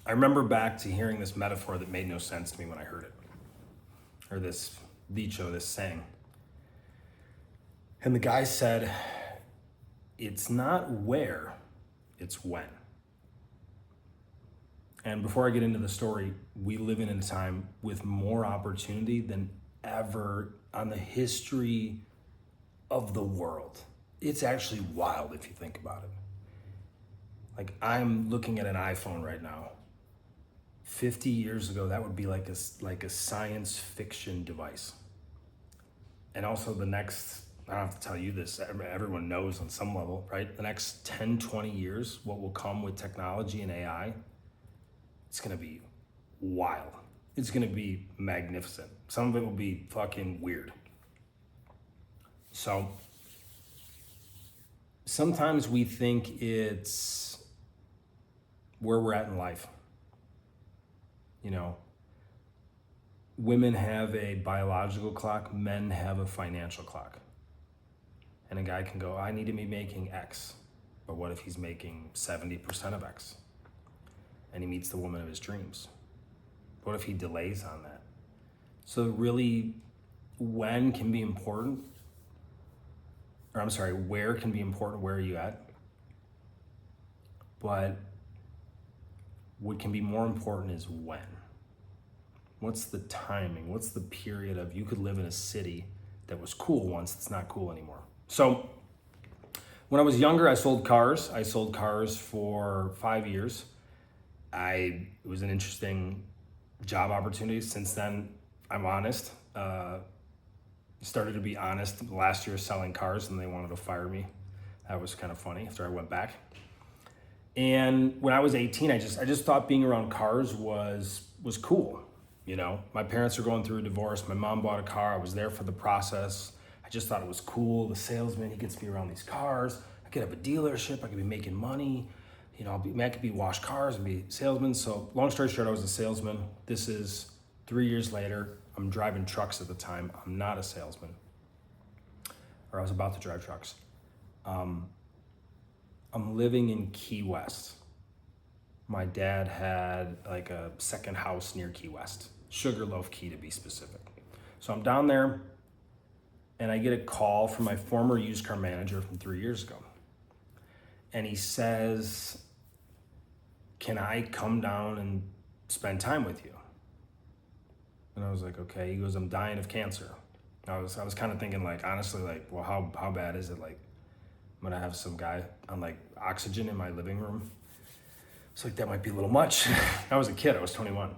I remember back to hearing this metaphor that made no sense to me when I heard it, or this dicho, this saying. And the guy said, it's not where, it's when. And before I get into the story, we live in a time with more opportunity than ever on the history of the world. It's actually wild if you think about it. Like, I'm looking at an iPhone right now. 50 years ago, that would be like a science fiction device. And also the next, I don't have to tell you this, everyone knows on some level, right? The next 10, 20 years, what will come with technology and AI, it's gonna be wild. It's gonna be magnificent. Some of it will be fucking weird. So sometimes we think it's where we're at in life. You know, women have a biological clock, men have a financial clock. And a guy can go, I need to be making X. But what if he's making 70% of X? And he meets the woman of his dreams? What if he delays on that? So really, when can be important, or I'm sorry, where can be important, where are you at? But what can be more important is when. What's the timing? What's the period of, you could live in a city that was cool once, it's not cool anymore. So when I was younger, I sold cars. I sold cars for 5 years. It was an interesting job opportunity. Since then, I'm honest. Started to be honest last year selling cars, and they wanted to fire me. That was kind of funny after I went back. And when I was 18, I just thought being around cars was cool. You know, my parents were going through a divorce. My mom bought a car. I was there for the process. I just thought it was cool. The salesman, he gets me around these cars. I could have a dealership. I could be making money. You know, I could be wash cars and be a salesman. So long story short, I was a salesman. This is 3 years later. I'm driving trucks at the time. I'm not a salesman. Or I was about to drive trucks. I'm living in Key West. My dad had like a second house near Key West, Sugarloaf Key to be specific. So I'm down there and I get a call from my former used car manager from 3 years ago. And he says, can I come down and spend time with you? And I was like, okay. He goes, I'm dying of cancer. I was kind of thinking, like, honestly, like, well, how bad is it? Like, I'm gonna have some guy on like oxygen in my living room. It's like, that might be a little much. I was a kid, I was 21.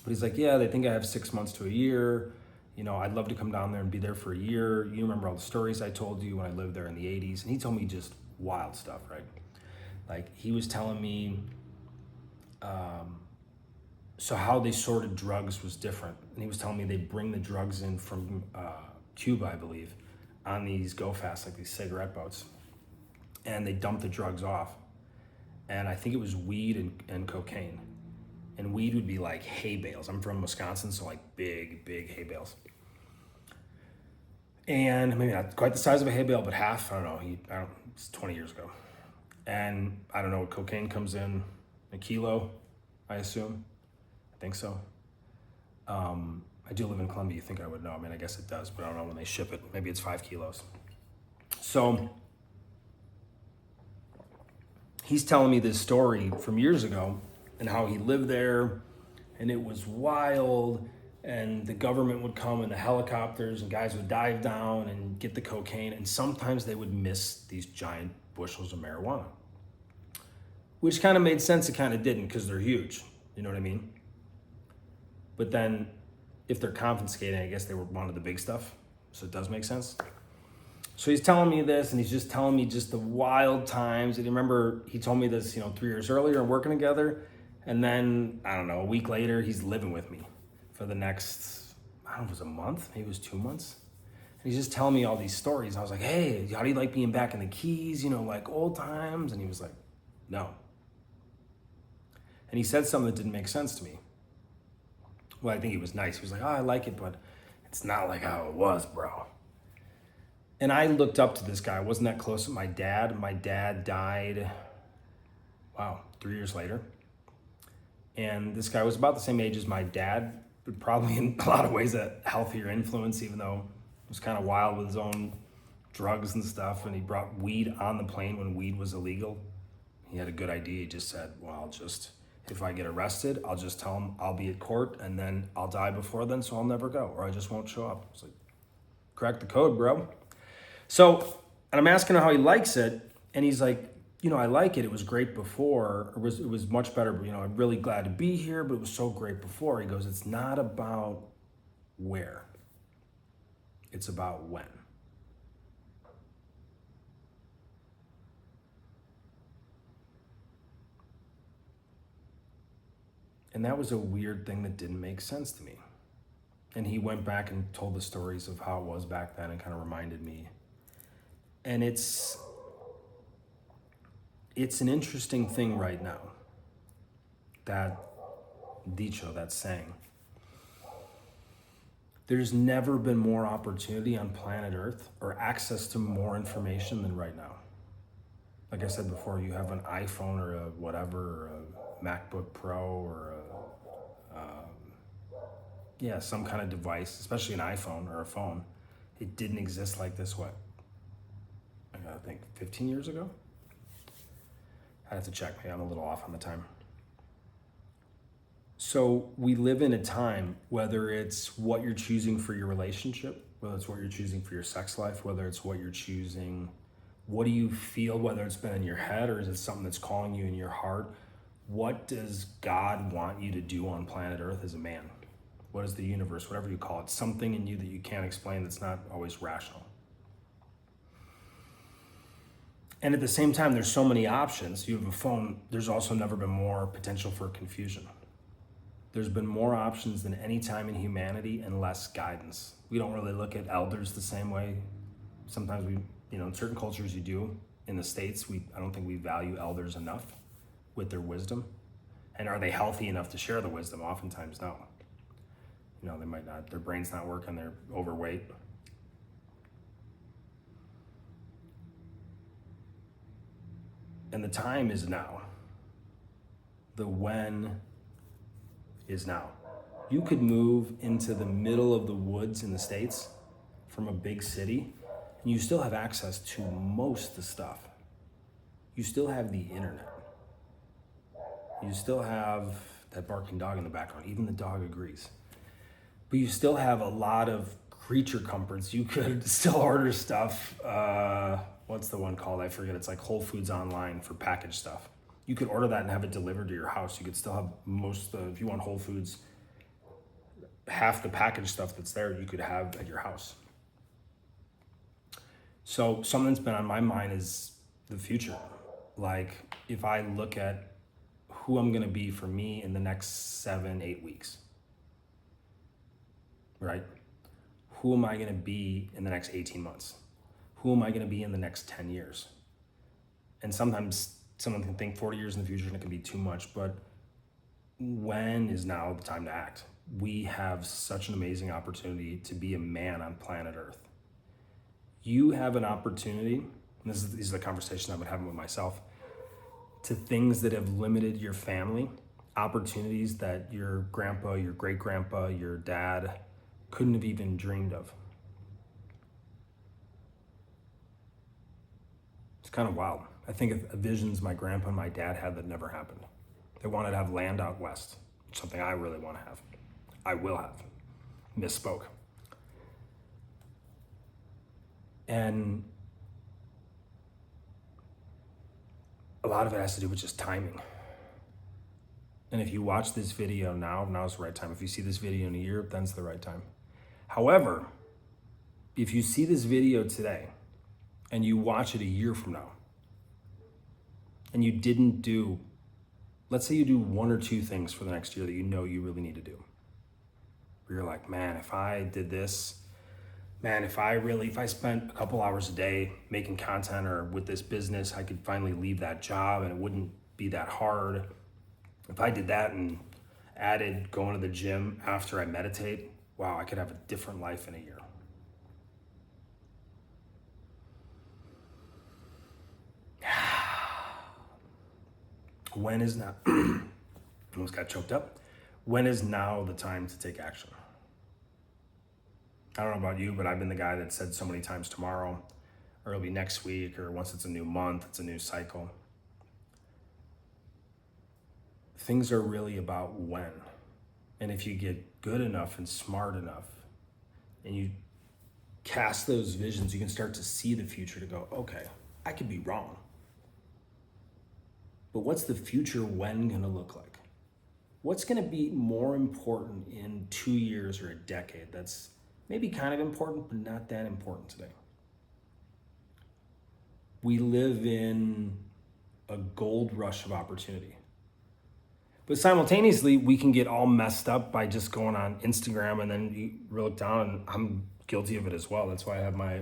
But he's like, yeah, they think I have 6 months to a year. You know, I'd love to come down there and be there for a year. You remember all the stories I told you when I lived there in the 80s. And he told me just wild stuff, right? Like, he was telling me, so how they sorted drugs was different. And he was telling me they bring the drugs in from Cuba, I believe, on these go fast, like these cigarette boats. And they dump the drugs off. And I think it was weed and cocaine. And weed would be like hay bales. I'm from Wisconsin, so like big hay bales. And maybe not quite the size of a hay bale, but half, I don't know, it's 20 years ago. And I don't know, cocaine comes in a kilo, I assume. I think so. I do live in Columbia, you think I would know. I mean, I guess it does, but I don't know when they ship it. Maybe it's 5 kilos. So he's telling me this story from years ago and how he lived there and it was wild, and the government would come in the helicopters and guys would dive down and get the cocaine, and sometimes they would miss these giant bushels of marijuana, which kind of made sense. It kind of didn't, because they're huge, you know what I mean? But then if they're confiscating, I guess they wanted the big stuff, so it does make sense. So he's telling me this, and he's just telling me just the wild times. And remember, he told me this, 3 years earlier and working together. And then, I don't know, a week later, he's living with me for the next, I don't know if it was a month, maybe it was 2 months. And he's just telling me all these stories. I was like, hey, how do you like being back in the Keys, like old times? And he was like, no. And he said something that didn't make sense to me. Well, I think he was nice. He was like, oh, I like it, but it's not like how it was, bro. And I looked up to this guy. I wasn't that close with my dad. My dad died, 3 years later. And this guy was about the same age as my dad, but probably in a lot of ways a healthier influence, even though he was kind of wild with his own drugs and stuff. And he brought weed on the plane when weed was illegal. He had a good idea. He just said, well, if I get arrested, I'll just tell him I'll be at court and then I'll die before then, so I'll never go, or I just won't show up. It's like, crack the code, bro. So, and I'm asking him how he likes it, and he's like, I like it. It was great before. It was much better, but I'm really glad to be here, but it was so great before. He goes, it's not about where. It's about when. And that was a weird thing that didn't make sense to me. And he went back and told the stories of how it was back then and kind of reminded me. And it's an interesting thing right now. That dicho, that saying. There's never been more opportunity on planet Earth or access to more information than right now. Like I said before, you have an iPhone or a whatever, or a MacBook Pro or some kind of device, especially an iPhone or a phone. It didn't exist like this, I gotta think, 15 years ago? I have to check, maybe I'm a little off on the time. So we live in a time, whether it's what you're choosing for your relationship, whether it's what you're choosing for your sex life, whether it's what you're choosing, what do you feel, whether it's been in your head or is it something that's calling you in your heart? What does God want you to do on planet Earth as a man? What is the universe, whatever you call it, something in you that you can't explain that's not always rational. And at the same time, there's so many options. You have a phone, there's also never been more potential for confusion. There's been more options than any time in humanity and less guidance. We don't really look at elders the same way. Sometimes in certain cultures you do. In the States, I don't think we value elders enough with their wisdom. And are they healthy enough to share the wisdom? Oftentimes, no. They might not, their brain's not working, they're overweight. And the time is now. The when is now. You could move into the middle of the woods in the States from a big city, and you still have access to most of the stuff. You still have the internet. You still have that barking dog in the background. Even the dog agrees. But you still have a lot of creature comforts. You could still order stuff. What's the one called? I forget. It's like Whole Foods online for packaged stuff. You could order that and have it delivered to your house. You could still have if you want Whole Foods, half the packaged stuff that's there, you could have at your house. So something that's been on my mind is the future. Like if I look at who I'm gonna be for me in the next 7-8 weeks, right? Who am I gonna be in the next 18 months? Who am I gonna be in the next 10 years? And sometimes someone can think 40 years in the future and it can be too much, but when is now the time to act? We have such an amazing opportunity to be a man on planet Earth. You have an opportunity, and these are the conversations I've been having with myself, to things that have limited your family, opportunities that your grandpa, your great grandpa, your dad couldn't have even dreamed of. It's kind of wild. I think of visions my grandpa and my dad had that never happened. They wanted to have land out west, something I really want to have. I will have. Misspoke. And a lot of it has to do with just timing. And if you watch this video now's the right time. If you see this video in a year, then's the right time. However, if you see this video today and you watch it a year from now, and you didn't do, let's say you do one or two things for the next year that you know you really need to do. Where you're like, man, if I did this, man, if I spent a couple hours a day making content or with this business, I could finally leave that job and it wouldn't be that hard. If I did that and added going to the gym after I meditate, wow, I could have a different life in a year. When is now? Almost got choked up. When is now the time to take action? I don't know about you, but I've been the guy that said so many times tomorrow, or it'll be next week, or once it's a new month, it's a new cycle. Things are really about when. And if you get good enough and smart enough, and you cast those visions, you can start to see the future to go, okay, I could be wrong. But what's the future when gonna look like? What's gonna be more important in 2 years or a decade that's maybe kind of important, but not that important today? We live in a gold rush of opportunity. But simultaneously, we can get all messed up by just going on Instagram and then you look down, and I'm guilty of it as well. That's why I have my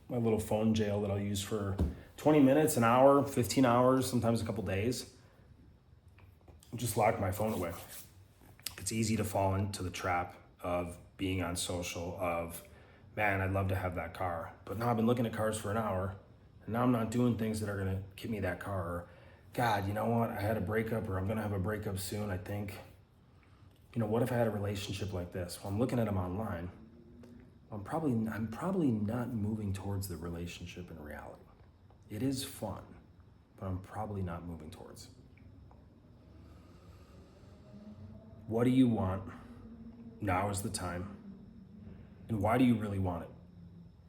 little phone jail that I'll use for 20 minutes, an hour, 15 hours, sometimes a couple days. Just lock my phone away. It's easy to fall into the trap of being on social, of, man, I'd love to have that car, but now I've been looking at cars for an hour, and now I'm not doing things that are gonna get me that car. Or, God, you know what? I had a breakup, or I'm gonna have a breakup soon, I think. What if I had a relationship like this? Well, I'm looking at them online. I'm probably not moving towards the relationship in reality. It is fun, but I'm probably not moving towards. What do you want? Now is the time. And why do you really want it?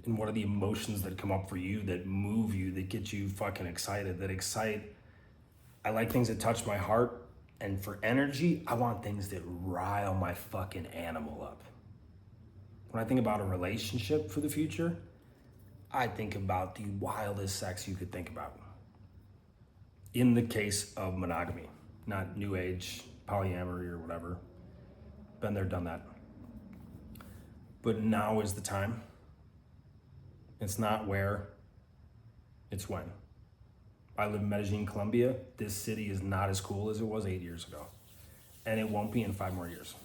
And what are the emotions that come up for you, that move you, that get you fucking excited, that excite? I like things that touch my heart. And for energy, I want things that rile my fucking animal up. When I think about a relationship for the future, I think about the wildest sex you could think about. In the case of monogamy, not new age, polyamory or whatever. Been there, done that. But now is the time. It's not where, it's when. I live in Medellin, Colombia. This city is not as cool as it was 8 years ago. And it won't be in 5 more years.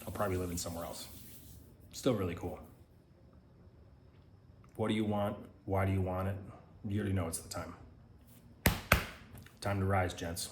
I'll probably live in somewhere else. Still really cool. What do you want? Why do you want it? You already know it's the time. Time to rise, gents.